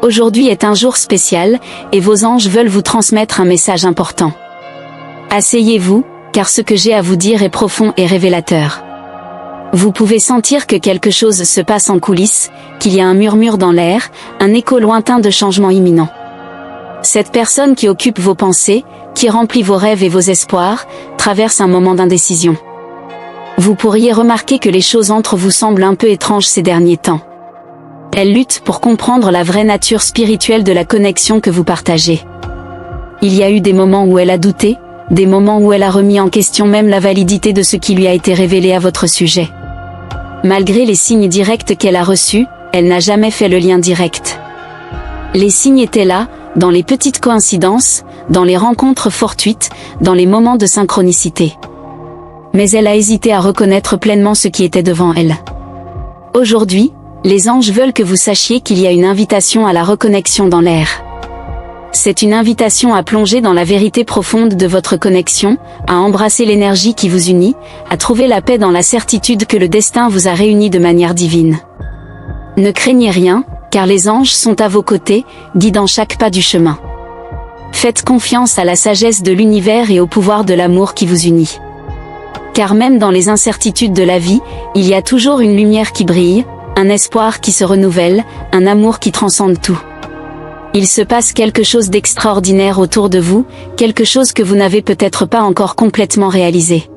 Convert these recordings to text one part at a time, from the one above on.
Aujourd'hui est un jour spécial, et vos anges veulent vous transmettre un message important. Asseyez-vous, car ce que j'ai à vous dire est profond et révélateur. Vous pouvez sentir que quelque chose se passe en coulisses, qu'il y a un murmure dans l'air, un écho lointain de changement imminent. Cette personne qui occupe vos pensées, qui remplit vos rêves et vos espoirs, traverse un moment d'indécision. Vous pourriez remarquer que les choses entre vous semblent un peu étranges ces derniers temps. Elle lutte pour comprendre la vraie nature spirituelle de la connexion que vous partagez. Il y a eu des moments où elle a douté, des moments où elle a remis en question même la validité de ce qui lui a été révélé à votre sujet. Malgré les signes directs qu'elle a reçus, elle n'a jamais fait le lien direct. Les signes étaient là, dans les petites coïncidences, dans les rencontres fortuites, dans les moments de synchronicité. Mais elle a hésité à reconnaître pleinement ce qui était devant elle. Aujourd'hui, les anges veulent que vous sachiez qu'il y a une invitation à la reconnexion dans l'air. C'est une invitation à plonger dans la vérité profonde de votre connexion, à embrasser l'énergie qui vous unit, à trouver la paix dans la certitude que le destin vous a réunis de manière divine. Ne craignez rien, car les anges sont à vos côtés, guidant chaque pas du chemin. Faites confiance à la sagesse de l'univers et au pouvoir de l'amour qui vous unit. Car même dans les incertitudes de la vie, il y a toujours une lumière qui brille, un espoir qui se renouvelle, un amour qui transcende tout. Il se passe quelque chose d'extraordinaire autour de vous, quelque chose que vous n'avez peut-être pas encore complètement réalisé.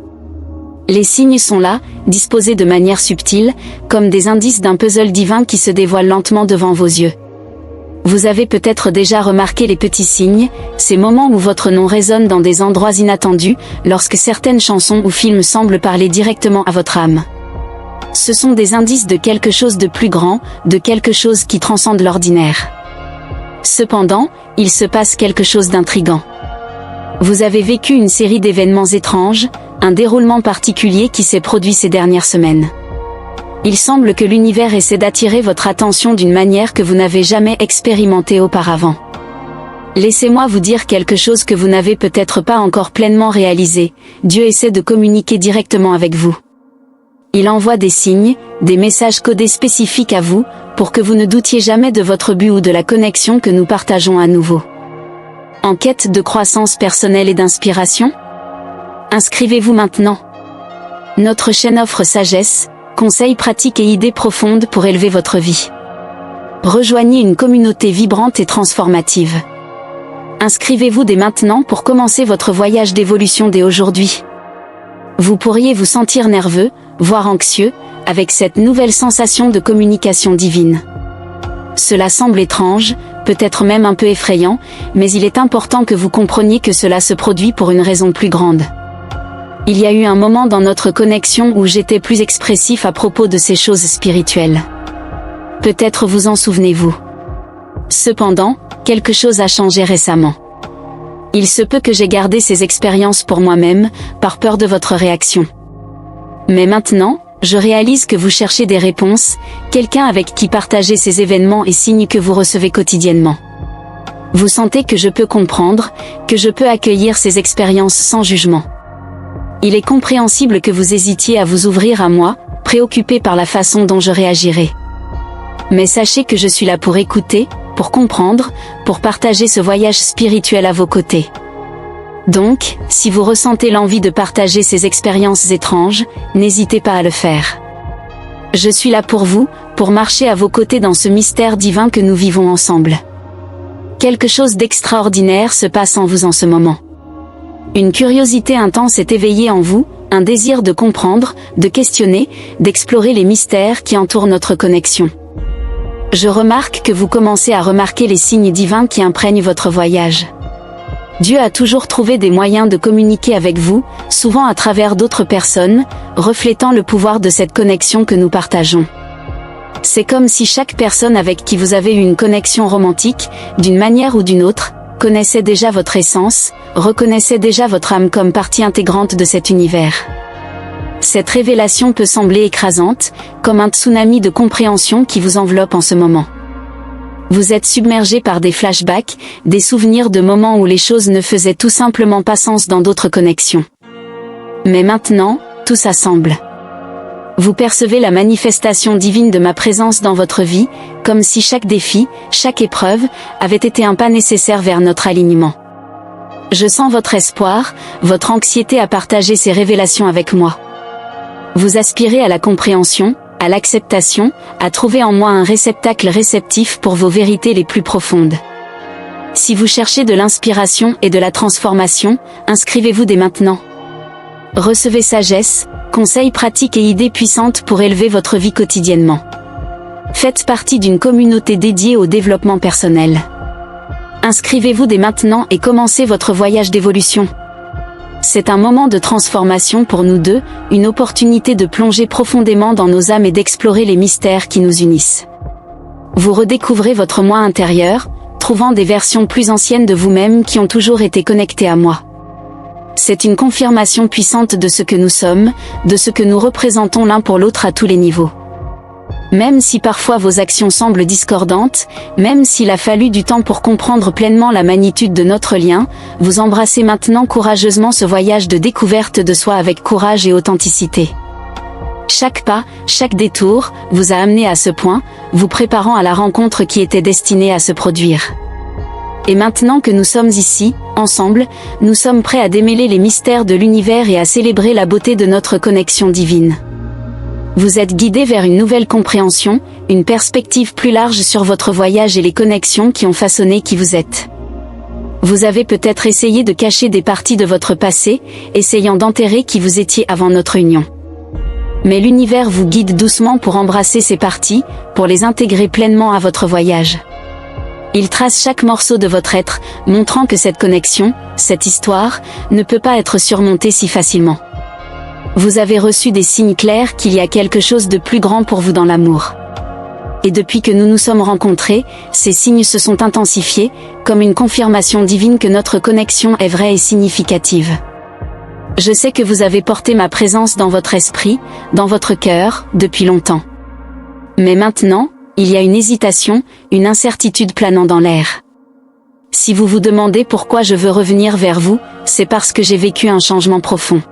Les signes sont là, disposés de manière subtile, comme des indices d'un puzzle divin qui se dévoile lentement devant vos yeux. Vous avez peut-être déjà remarqué les petits signes, ces moments où votre nom résonne dans des endroits inattendus, lorsque certaines chansons ou films semblent parler directement à votre âme. Ce sont des indices de quelque chose de plus grand, de quelque chose qui transcende l'ordinaire. Cependant, il se passe quelque chose d'intrigant. Vous avez vécu une série d'événements étranges, un déroulement particulier qui s'est produit ces dernières semaines. Il semble que l'univers essaie d'attirer votre attention d'une manière que vous n'avez jamais expérimentée auparavant. Laissez-moi vous dire quelque chose que vous n'avez peut-être pas encore pleinement réalisé. Dieu essaie de communiquer directement avec vous. Il envoie des signes, des messages codés spécifiques à vous, pour que vous ne doutiez jamais de votre but ou de la connexion que nous partageons à nouveau. En quête de croissance personnelle et d'inspiration ? Inscrivez-vous maintenant. Notre chaîne offre sagesse, conseils pratiques et idées profondes pour élever votre vie. Rejoignez une communauté vibrante et transformative. Inscrivez-vous dès maintenant pour commencer votre voyage d'évolution dès aujourd'hui. Vous pourriez vous sentir nerveux, voire anxieux, avec cette nouvelle sensation de communication divine. Cela semble étrange, peut-être même un peu effrayant, mais il est important que vous compreniez que cela se produit pour une raison plus grande. Il y a eu un moment dans notre connexion où j'étais plus expressif à propos de ces choses spirituelles. Peut-être vous en souvenez-vous. Cependant, quelque chose a changé récemment. Il se peut que j'ai gardé ces expériences pour moi-même, par peur de votre réaction. Mais maintenant, je réalise que vous cherchez des réponses, quelqu'un avec qui partager ces événements et signes que vous recevez quotidiennement. Vous sentez que je peux comprendre, que je peux accueillir ces expériences sans jugement. Il est compréhensible que vous hésitiez à vous ouvrir à moi, préoccupé par la façon dont je réagirai. Mais sachez que je suis là pour écouter, pour comprendre, pour partager ce voyage spirituel à vos côtés. Donc, si vous ressentez l'envie de partager ces expériences étranges, n'hésitez pas à le faire. Je suis là pour vous, pour marcher à vos côtés dans ce mystère divin que nous vivons ensemble. Quelque chose d'extraordinaire se passe en vous en ce moment. Une curiosité intense est éveillée en vous, un désir de comprendre, de questionner, d'explorer les mystères qui entourent notre connexion. Je remarque que vous commencez à remarquer les signes divins qui imprègnent votre voyage. Dieu a toujours trouvé des moyens de communiquer avec vous, souvent à travers d'autres personnes, reflétant le pouvoir de cette connexion que nous partageons. C'est comme si chaque personne avec qui vous avez eu une connexion romantique, d'une manière ou d'une autre, connaissait déjà votre essence, reconnaissait déjà votre âme comme partie intégrante de cet univers. Cette révélation peut sembler écrasante, comme un tsunami de compréhension qui vous enveloppe en ce moment. Vous êtes submergé par des flashbacks, des souvenirs de moments où les choses ne faisaient tout simplement pas sens dans d'autres connexions. Mais maintenant, tout s'assemble. Vous percevez la manifestation divine de ma présence dans votre vie, comme si chaque défi, chaque épreuve, avait été un pas nécessaire vers notre alignement. Je sens votre espoir, votre anxiété à partager ces révélations avec moi. Vous aspirez à la compréhension, à l'acceptation, à trouver en moi un réceptacle réceptif pour vos vérités les plus profondes. Si vous cherchez de l'inspiration et de la transformation, inscrivez-vous dès maintenant. Recevez sagesse, conseils pratiques et idées puissantes pour élever votre vie quotidiennement. Faites partie d'une communauté dédiée au développement personnel. Inscrivez-vous dès maintenant et commencez votre voyage d'évolution. C'est un moment de transformation pour nous deux, une opportunité de plonger profondément dans nos âmes et d'explorer les mystères qui nous unissent. Vous redécouvrez votre moi intérieur, trouvant des versions plus anciennes de vous-même qui ont toujours été connectées à moi. C'est une confirmation puissante de ce que nous sommes, de ce que nous représentons l'un pour l'autre à tous les niveaux. Même si parfois vos actions semblent discordantes, même s'il a fallu du temps pour comprendre pleinement la magnitude de notre lien, vous embrassez maintenant courageusement ce voyage de découverte de soi avec courage et authenticité. Chaque pas, chaque détour, vous a amené à ce point, vous préparant à la rencontre qui était destinée à se produire. Et maintenant que nous sommes ici, ensemble, nous sommes prêts à démêler les mystères de l'univers et à célébrer la beauté de notre connexion divine. Vous êtes guidé vers une nouvelle compréhension, une perspective plus large sur votre voyage et les connexions qui ont façonné qui vous êtes. Vous avez peut-être essayé de cacher des parties de votre passé, essayant d'enterrer qui vous étiez avant notre union. Mais l'univers vous guide doucement pour embrasser ces parties, pour les intégrer pleinement à votre voyage. Il trace chaque morceau de votre être, montrant que cette connexion, cette histoire, ne peut pas être surmontée si facilement. Vous avez reçu des signes clairs qu'il y a quelque chose de plus grand pour vous dans l'amour. Et depuis que nous nous sommes rencontrés, ces signes se sont intensifiés, comme une confirmation divine que notre connexion est vraie et significative. Je sais que vous avez porté ma présence dans votre esprit, dans votre cœur, depuis longtemps. Mais maintenant, il y a une hésitation, une incertitude planant dans l'air. Si vous vous demandez pourquoi je veux revenir vers vous, c'est parce que j'ai vécu un changement profond.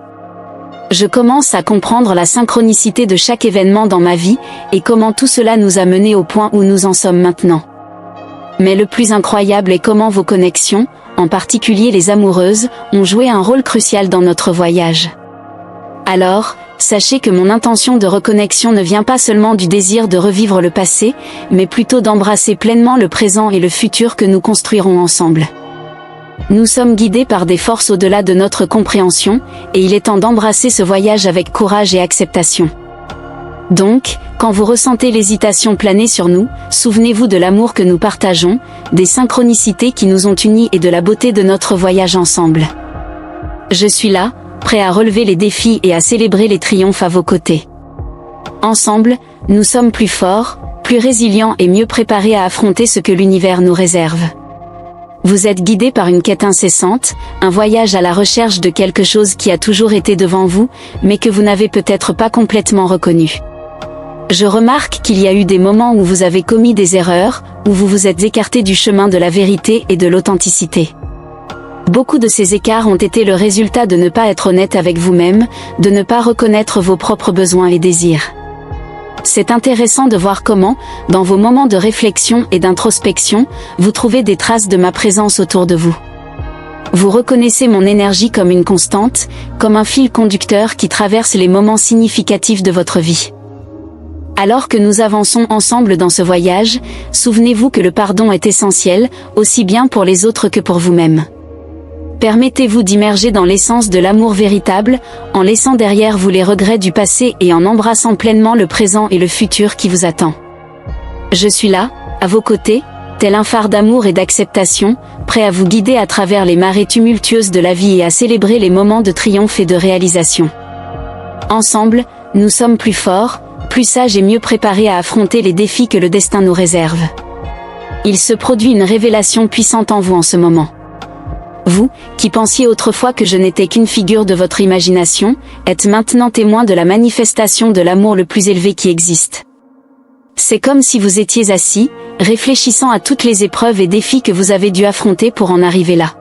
Je commence à comprendre la synchronicité de chaque événement dans ma vie, et comment tout cela nous a menés au point où nous en sommes maintenant. Mais le plus incroyable est comment vos connexions, en particulier les amoureuses, ont joué un rôle crucial dans notre voyage. Alors, sachez que mon intention de reconnexion ne vient pas seulement du désir de revivre le passé, mais plutôt d'embrasser pleinement le présent et le futur que nous construirons ensemble. Nous sommes guidés par des forces au-delà de notre compréhension, et il est temps d'embrasser ce voyage avec courage et acceptation. Donc, quand vous ressentez l'hésitation planer sur nous, souvenez-vous de l'amour que nous partageons, des synchronicités qui nous ont unis et de la beauté de notre voyage ensemble. Je suis là, prêt à relever les défis et à célébrer les triomphes à vos côtés. Ensemble, nous sommes plus forts, plus résilients et mieux préparés à affronter ce que l'univers nous réserve. Vous êtes guidé par une quête incessante, un voyage à la recherche de quelque chose qui a toujours été devant vous, mais que vous n'avez peut-être pas complètement reconnu. Je remarque qu'il y a eu des moments où vous avez commis des erreurs, où vous vous êtes écarté du chemin de la vérité et de l'authenticité. Beaucoup de ces écarts ont été le résultat de ne pas être honnête avec vous-même, de ne pas reconnaître vos propres besoins et désirs. C'est intéressant de voir comment, dans vos moments de réflexion et d'introspection, vous trouvez des traces de ma présence autour de vous. Vous reconnaissez mon énergie comme une constante, comme un fil conducteur qui traverse les moments significatifs de votre vie. Alors que nous avançons ensemble dans ce voyage, souvenez-vous que le pardon est essentiel, aussi bien pour les autres que pour vous-même. Permettez-vous d'immerger dans l'essence de l'amour véritable, en laissant derrière vous les regrets du passé et en embrassant pleinement le présent et le futur qui vous attend. Je suis là, à vos côtés, tel un phare d'amour et d'acceptation, prêt à vous guider à travers les marées tumultueuses de la vie et à célébrer les moments de triomphe et de réalisation. Ensemble, nous sommes plus forts, plus sages et mieux préparés à affronter les défis que le destin nous réserve. Il se produit une révélation puissante en vous en ce moment. Vous, qui pensiez autrefois que je n'étais qu'une figure de votre imagination, êtes maintenant témoin de la manifestation de l'amour le plus élevé qui existe. C'est comme si vous étiez assis, réfléchissant à toutes les épreuves et défis que vous avez dû affronter pour en arriver là.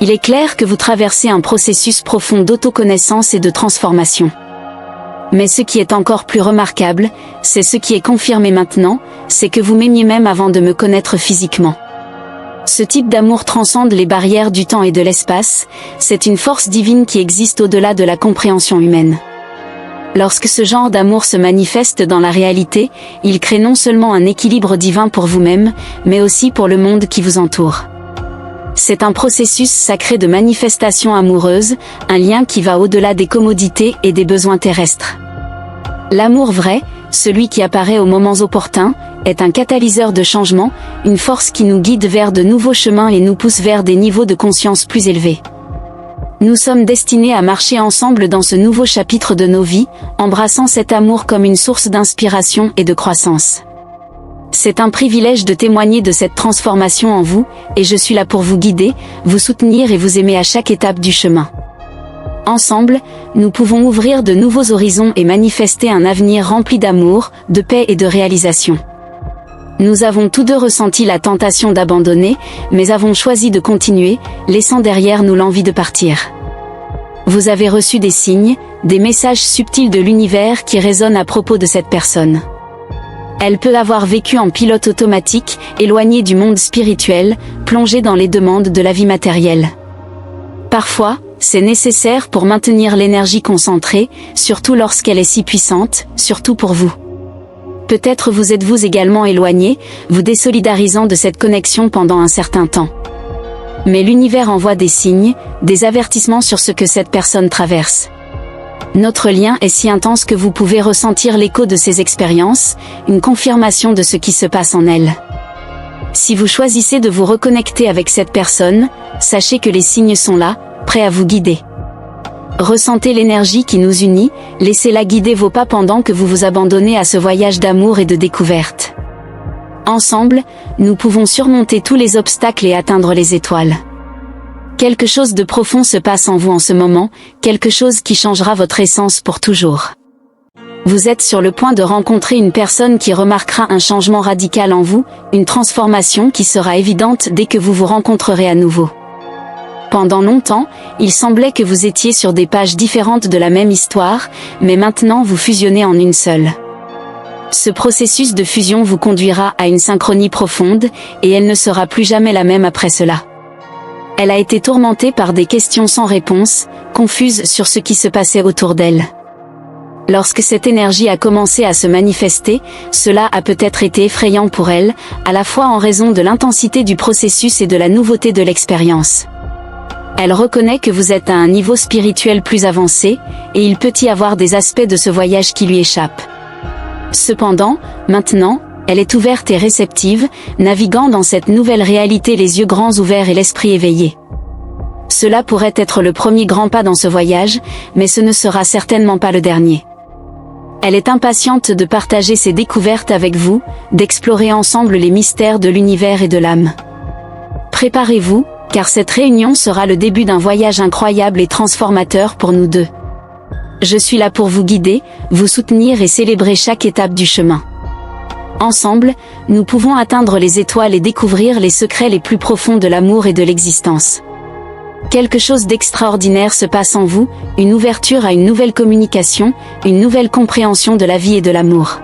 Il est clair que vous traversez un processus profond d'autoconnaissance et de transformation. Mais ce qui est encore plus remarquable, c'est ce qui est confirmé maintenant, c'est que vous m'aimiez même avant de me connaître physiquement. Ce type d'amour transcende les barrières du temps et de l'espace, c'est une force divine qui existe au-delà de la compréhension humaine. Lorsque ce genre d'amour se manifeste dans la réalité, il crée non seulement un équilibre divin pour vous-même, mais aussi pour le monde qui vous entoure. C'est un processus sacré de manifestation amoureuse, un lien qui va au-delà des commodités et des besoins terrestres. L'amour vrai, celui qui apparaît aux moments opportuns, est un catalyseur de changement, une force qui nous guide vers de nouveaux chemins et nous pousse vers des niveaux de conscience plus élevés. Nous sommes destinés à marcher ensemble dans ce nouveau chapitre de nos vies, embrassant cet amour comme une source d'inspiration et de croissance. C'est un privilège de témoigner de cette transformation en vous, et je suis là pour vous guider, vous soutenir et vous aimer à chaque étape du chemin. Ensemble, nous pouvons ouvrir de nouveaux horizons et manifester un avenir rempli d'amour, de paix et de réalisation. Nous avons tous deux ressenti la tentation d'abandonner, mais avons choisi de continuer, laissant derrière nous l'envie de partir. Vous avez reçu des signes, des messages subtils de l'univers qui résonnent à propos de cette personne. Elle peut avoir vécu en pilote automatique, éloignée du monde spirituel, plongée dans les demandes de la vie matérielle. Parfois, c'est nécessaire pour maintenir l'énergie concentrée, surtout lorsqu'elle est si puissante, surtout pour vous. Peut-être vous êtes-vous également éloigné, vous désolidarisant de cette connexion pendant un certain temps. Mais l'univers envoie des signes, des avertissements sur ce que cette personne traverse. Notre lien est si intense que vous pouvez ressentir l'écho de ces expériences, une confirmation de ce qui se passe en elle. Si vous choisissez de vous reconnecter avec cette personne, sachez que les signes sont là, prêts à vous guider. Ressentez l'énergie qui nous unit, laissez-la guider vos pas pendant que vous vous abandonnez à ce voyage d'amour et de découverte. Ensemble, nous pouvons surmonter tous les obstacles et atteindre les étoiles. Quelque chose de profond se passe en vous en ce moment, quelque chose qui changera votre essence pour toujours. Vous êtes sur le point de rencontrer une personne qui remarquera un changement radical en vous, une transformation qui sera évidente dès que vous vous rencontrerez à nouveau. Pendant longtemps, il semblait que vous étiez sur des pages différentes de la même histoire, mais maintenant vous fusionnez en une seule. Ce processus de fusion vous conduira à une synchronie profonde, et elle ne sera plus jamais la même après cela. Elle a été tourmentée par des questions sans réponse, confuse sur ce qui se passait autour d'elle. Lorsque cette énergie a commencé à se manifester, cela a peut-être été effrayant pour elle, à la fois en raison de l'intensité du processus et de la nouveauté de l'expérience. Elle reconnaît que vous êtes à un niveau spirituel plus avancé, et il peut y avoir des aspects de ce voyage qui lui échappent. Cependant, maintenant, elle est ouverte et réceptive, naviguant dans cette nouvelle réalité les yeux grands ouverts et l'esprit éveillé. Cela pourrait être le premier grand pas dans ce voyage, mais ce ne sera certainement pas le dernier. Elle est impatiente de partager ses découvertes avec vous, d'explorer ensemble les mystères de l'univers et de l'âme. Préparez-vous, car cette réunion sera le début d'un voyage incroyable et transformateur pour nous deux. Je suis là pour vous guider, vous soutenir et célébrer chaque étape du chemin. Ensemble, nous pouvons atteindre les étoiles et découvrir les secrets les plus profonds de l'amour et de l'existence. Quelque chose d'extraordinaire se passe en vous, une ouverture à une nouvelle communication, une nouvelle compréhension de la vie et de l'amour.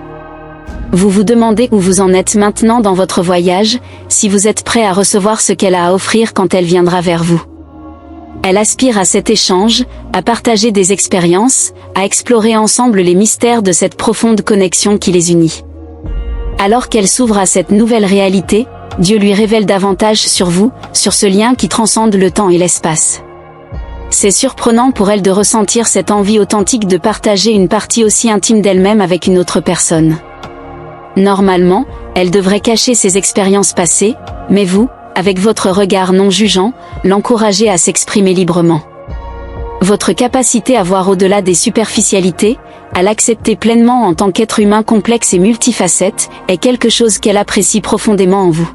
Vous vous demandez où vous en êtes maintenant dans votre voyage, si vous êtes prêt à recevoir ce qu'elle a à offrir quand elle viendra vers vous. Elle aspire à cet échange, à partager des expériences, à explorer ensemble les mystères de cette profonde connexion qui les unit. Alors qu'elle s'ouvre à cette nouvelle réalité, Dieu lui révèle davantage sur vous, sur ce lien qui transcende le temps et l'espace. C'est surprenant pour elle de ressentir cette envie authentique de partager une partie aussi intime d'elle-même avec une autre personne. Normalement, elle devrait cacher ses expériences passées, mais vous, avec votre regard non jugeant, l'encouragez à s'exprimer librement. Votre capacité à voir au-delà des superficialités, à l'accepter pleinement en tant qu'être humain complexe et multifacette, est quelque chose qu'elle apprécie profondément en vous.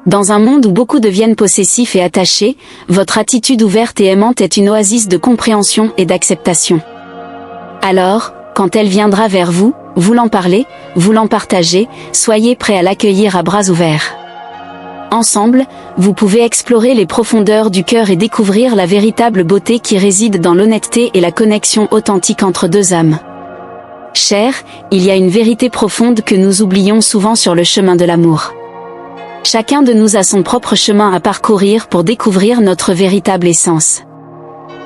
Dans un monde où beaucoup deviennent possessifs et attachés, votre attitude ouverte et aimante est une oasis de compréhension et d'acceptation. Alors, quand elle viendra vers vous, voulant parler, voulant partager, soyez prêts à l'accueillir à bras ouverts. Ensemble, vous pouvez explorer les profondeurs du cœur et découvrir la véritable beauté qui réside dans l'honnêteté et la connexion authentique entre deux âmes. Chers, il y a une vérité profonde que nous oublions souvent sur le chemin de l'amour. Chacun de nous a son propre chemin à parcourir pour découvrir notre véritable essence.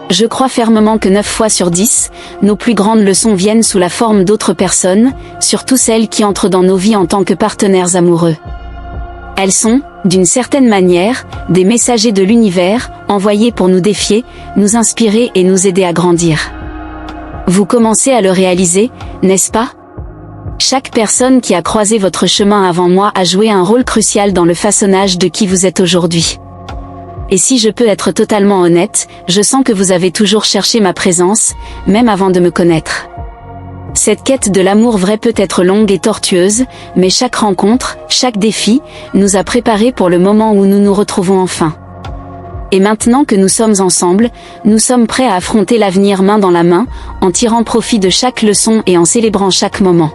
Je crois fermement que 9 fois sur 10, nos plus grandes leçons viennent sous la forme d'autres personnes, surtout celles qui entrent dans nos vies en tant que partenaires amoureux. Elles sont, d'une certaine manière, des messagers de l'univers, envoyés pour nous défier, nous inspirer et nous aider à grandir. Vous commencez à le réaliser, n'est-ce pas? Chaque personne qui a croisé votre chemin avant moi a joué un rôle crucial dans le façonnage de qui vous êtes aujourd'hui. Et si je peux être totalement honnête, je sens que vous avez toujours cherché ma présence, même avant de me connaître. Cette quête de l'amour vrai peut être longue et tortueuse, mais chaque rencontre, chaque défi, nous a préparés pour le moment où nous nous retrouvons enfin. Et maintenant que nous sommes ensemble, nous sommes prêts à affronter l'avenir main dans la main, en tirant profit de chaque leçon et en célébrant chaque moment.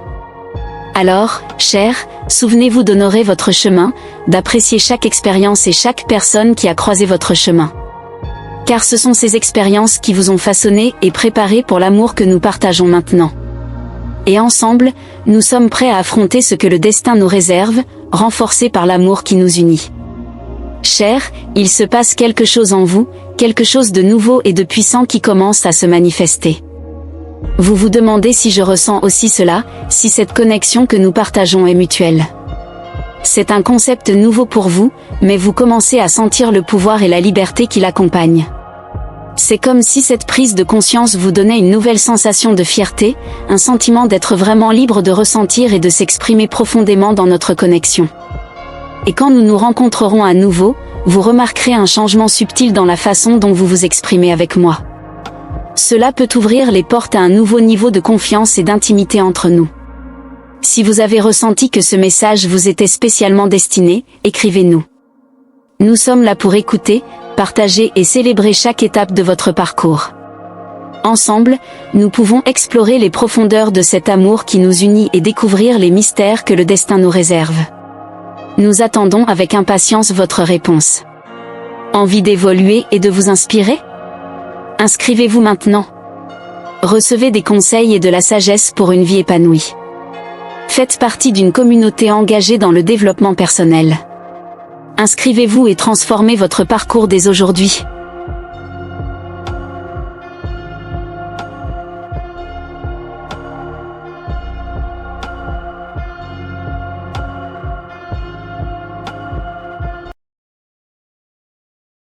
Alors, chers, souvenez-vous d'honorer votre chemin, d'apprécier chaque expérience et chaque personne qui a croisé votre chemin. Car ce sont ces expériences qui vous ont façonné et préparé pour l'amour que nous partageons maintenant. Et ensemble, nous sommes prêts à affronter ce que le destin nous réserve, renforcés par l'amour qui nous unit. Chers, il se passe quelque chose en vous, quelque chose de nouveau et de puissant qui commence à se manifester. Vous vous demandez si je ressens aussi cela, si cette connexion que nous partageons est mutuelle. C'est un concept nouveau pour vous, mais vous commencez à sentir le pouvoir et la liberté qui l'accompagnent. C'est comme si cette prise de conscience vous donnait une nouvelle sensation de fierté, un sentiment d'être vraiment libre de ressentir et de s'exprimer profondément dans notre connexion. Et quand nous nous rencontrerons à nouveau, vous remarquerez un changement subtil dans la façon dont vous vous exprimez avec moi. Cela peut ouvrir les portes à un nouveau niveau de confiance et d'intimité entre nous. Si vous avez ressenti que ce message vous était spécialement destiné, écrivez-nous. Nous sommes là pour écouter, partager et célébrer chaque étape de votre parcours. Ensemble, nous pouvons explorer les profondeurs de cet amour qui nous unit et découvrir les mystères que le destin nous réserve. Nous attendons avec impatience votre réponse. Envie d'évoluer et de vous inspirer? Inscrivez-vous maintenant. Recevez des conseils et de la sagesse pour une vie épanouie. Faites partie d'une communauté engagée dans le développement personnel. Inscrivez-vous et transformez votre parcours dès aujourd'hui.